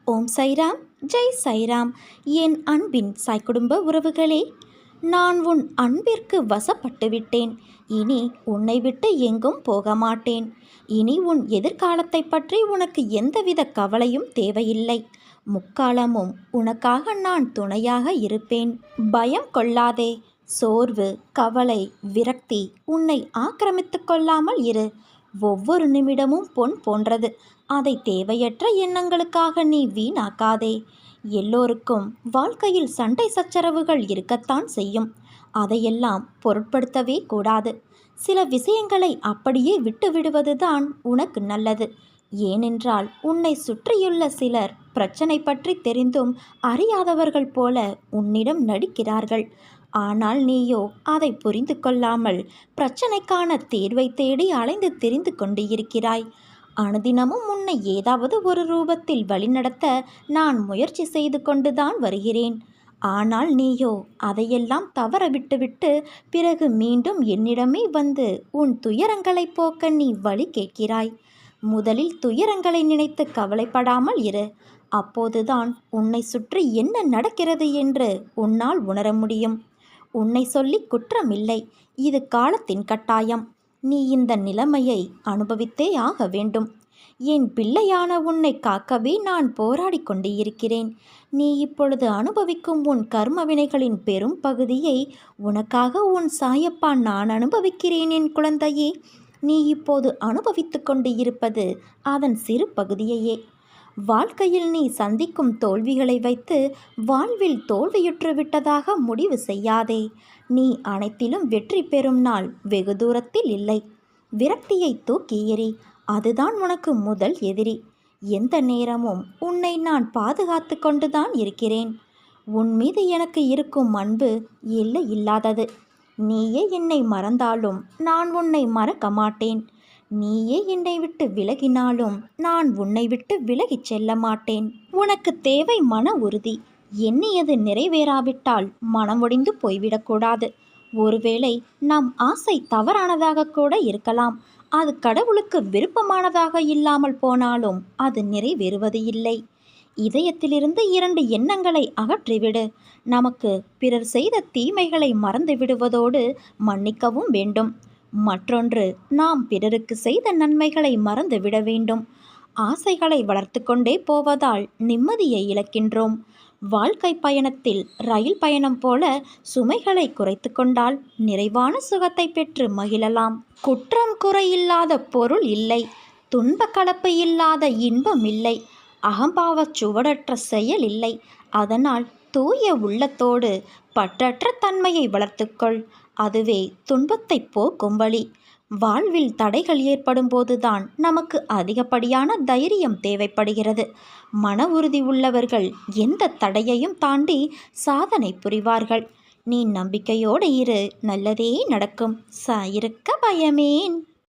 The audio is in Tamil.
ஓம் சைராம், ஜெய் சைராம். என் அன்பின் சாய் குடும்ப உறவுகளே, நான் உன் அன்பிற்கு வசப்பட்டு விட்டேன். இனி உன்னை விட்டு எங்கும் போக மாட்டேன். இனி உன் எதிர்காலத்தை பற்றி உனக்கு எந்தவித கவலையும் தேவையில்லை. முக்காலமும் உனக்காக நான் துணையாக இருப்பேன். பயம் கொள்ளாதே. சோர்வு, கவலை, விரக்தி உன்னை ஆக்கிரமித்து கொள்ளாமல் இரு. ஒவ்வொரு நிமிடமும் பொன் போன்றது. அதை தேவையற்ற எண்ணங்களுக்காக நீ வீணாக்காதே. எல்லோருக்கும் வாழ்க்கையில் சண்டை சச்சரவுகள் இருக்கத்தான் செய்யும். அதையெல்லாம் பொருட்படுத்தவே கூடாது. சில விஷயங்களை அப்படியே விட்டு விடுவதுதான் உனக்கு நல்லது. ஏனென்றால் உன்னை சுற்றியுள்ள சிலர் பிரச்சனை பற்றி தெரிந்தும் அறியாதவர்கள் போல உன்னிடம் நடிக்கிறார்கள். ஆனால் நீயோ அதை புரிந்து கொள்ளாமல் பிரச்சனைக்கான தீர்வை தேடி அலைந்து திரிந்து கொண்டு இருக்கிறாய். அனுதினமும் உன்னை ஏதாவது ஒரு ரூபத்தில் வழிநடத்த நான் முயற்சி செய்து கொண்டுதான் வருகிறேன். ஆனால் நீயோ அதையெல்லாம் தவற விட்டுவிட்டு பிறகு மீண்டும் என்னிடமே வந்து உன் துயரங்களை போக்க நீ வழி கேட்கிறாய். முதலில் துயரங்களை நினைத்து கவலைப்படாமல் இரு. அப்போதுதான் உன்னை சுற்றி என்ன நடக்கிறது என்று உன்னால் உணர முடியும். உன்னை சொல்லி குற்றமில்லை. இது காலத்தின் கட்டாயம். நீ இந்த நிலைமையை அனுபவித்தே ஆக வேண்டும். என் பிள்ளையான உன்னை காக்கவே நான் போராடி கொண்டு இருக்கிறேன். நீ இப்பொழுது அனுபவிக்கும் உன் கர்ம வினைகளின் பெரும் பகுதியை உனக்காக உன் சாயப்பா நான் அனுபவிக்கிறேன். என் குழந்தையே, நீ இப்போது அனுபவித்து கொண்டு இருப்பது அதன் சிறு பகுதியையே. வாழ்க்கையில் நீ சந்திக்கும் தோல்விகளை வைத்து வாழ்வில் தோல்வியுற்று விட்டதாக முடிவு செய்யாதே. நீ அனைத்திலும் வெற்றி பெறும் நாள் வெகு தூரத்தில் இல்லை. விரக்தியை தூக்கி எறி. அதுதான் உனக்கு முதல் எதிரி. எந்த நேரமும் உன்னை நான் பாதுகாத்து கொண்டுதான் இருக்கிறேன். உன் மீது எனக்கு இருக்கும் அன்பு எல்லை இல்லாதது. நீயே என்னை மறந்தாலும் நான் உன்னை மறக்க மாட்டேன். நீயே என்னை விட்டு விலகினாலும் நான் உன்னை விட்டு விலகிச் செல்ல மாட்டேன். உனக்கு தேவை மன உறுதி. எண்ணியது நிறைவேறாவிட்டால் மனமுடிந்து போய்விடக்கூடாது. ஒருவேளை நம் ஆசை தவறானதாக கூட இருக்கலாம். அது கடவுளுக்கு விருப்பமானதாக இல்லாமல் போனாலும் அது நிறைவேறுவது இல்லை. இதயத்திலிருந்து 2 எண்ணங்களை அகற்றிவிடு. நமக்கு பிறர் செய்த தீமைகளை மறந்து விடுவதோடு மன்னிக்கவும் வேண்டும். மற்றொன்று, நாம் பிறருக்கு செய்த நன்மைகளை மறந்து விட வேண்டும். ஆசைகளை வளர்த்து கொண்டே போவதால் நிம்மதியை இழக்கின்றோம். வாழ்க்கை பயணத்தில் ரயில் பயணம் போல சுமைகளை குறைத்து கொண்டால் நிறைவான சுகத்தை பெற்று மகிழலாம். குற்றம் குறையில்லாத பொருள் இல்லை. துன்ப கலப்பு இல்லாத இன்பம் இல்லை. அகம்பாவச் சுவடற்ற செயல் இல்லை. அதனால் தூய உள்ளத்தோடு பற்றற்ற தன்மையை வளர்த்துக்கொள். அதுவே துன்பத்தை போக்கும் வழி. வாழ்வில் தடைகள் ஏற்படும் போதுதான் நமக்கு அதிகப்படியான தைரியம் தேவைப்படுகிறது. மன உறுதி உள்ளவர்கள் எந்த தடையையும் தாண்டி சாதனை புரிவார்கள். நீ நம்பிக்கையோடு இரு. நல்லதே நடக்கும். சாயிருக்க பயமேன்.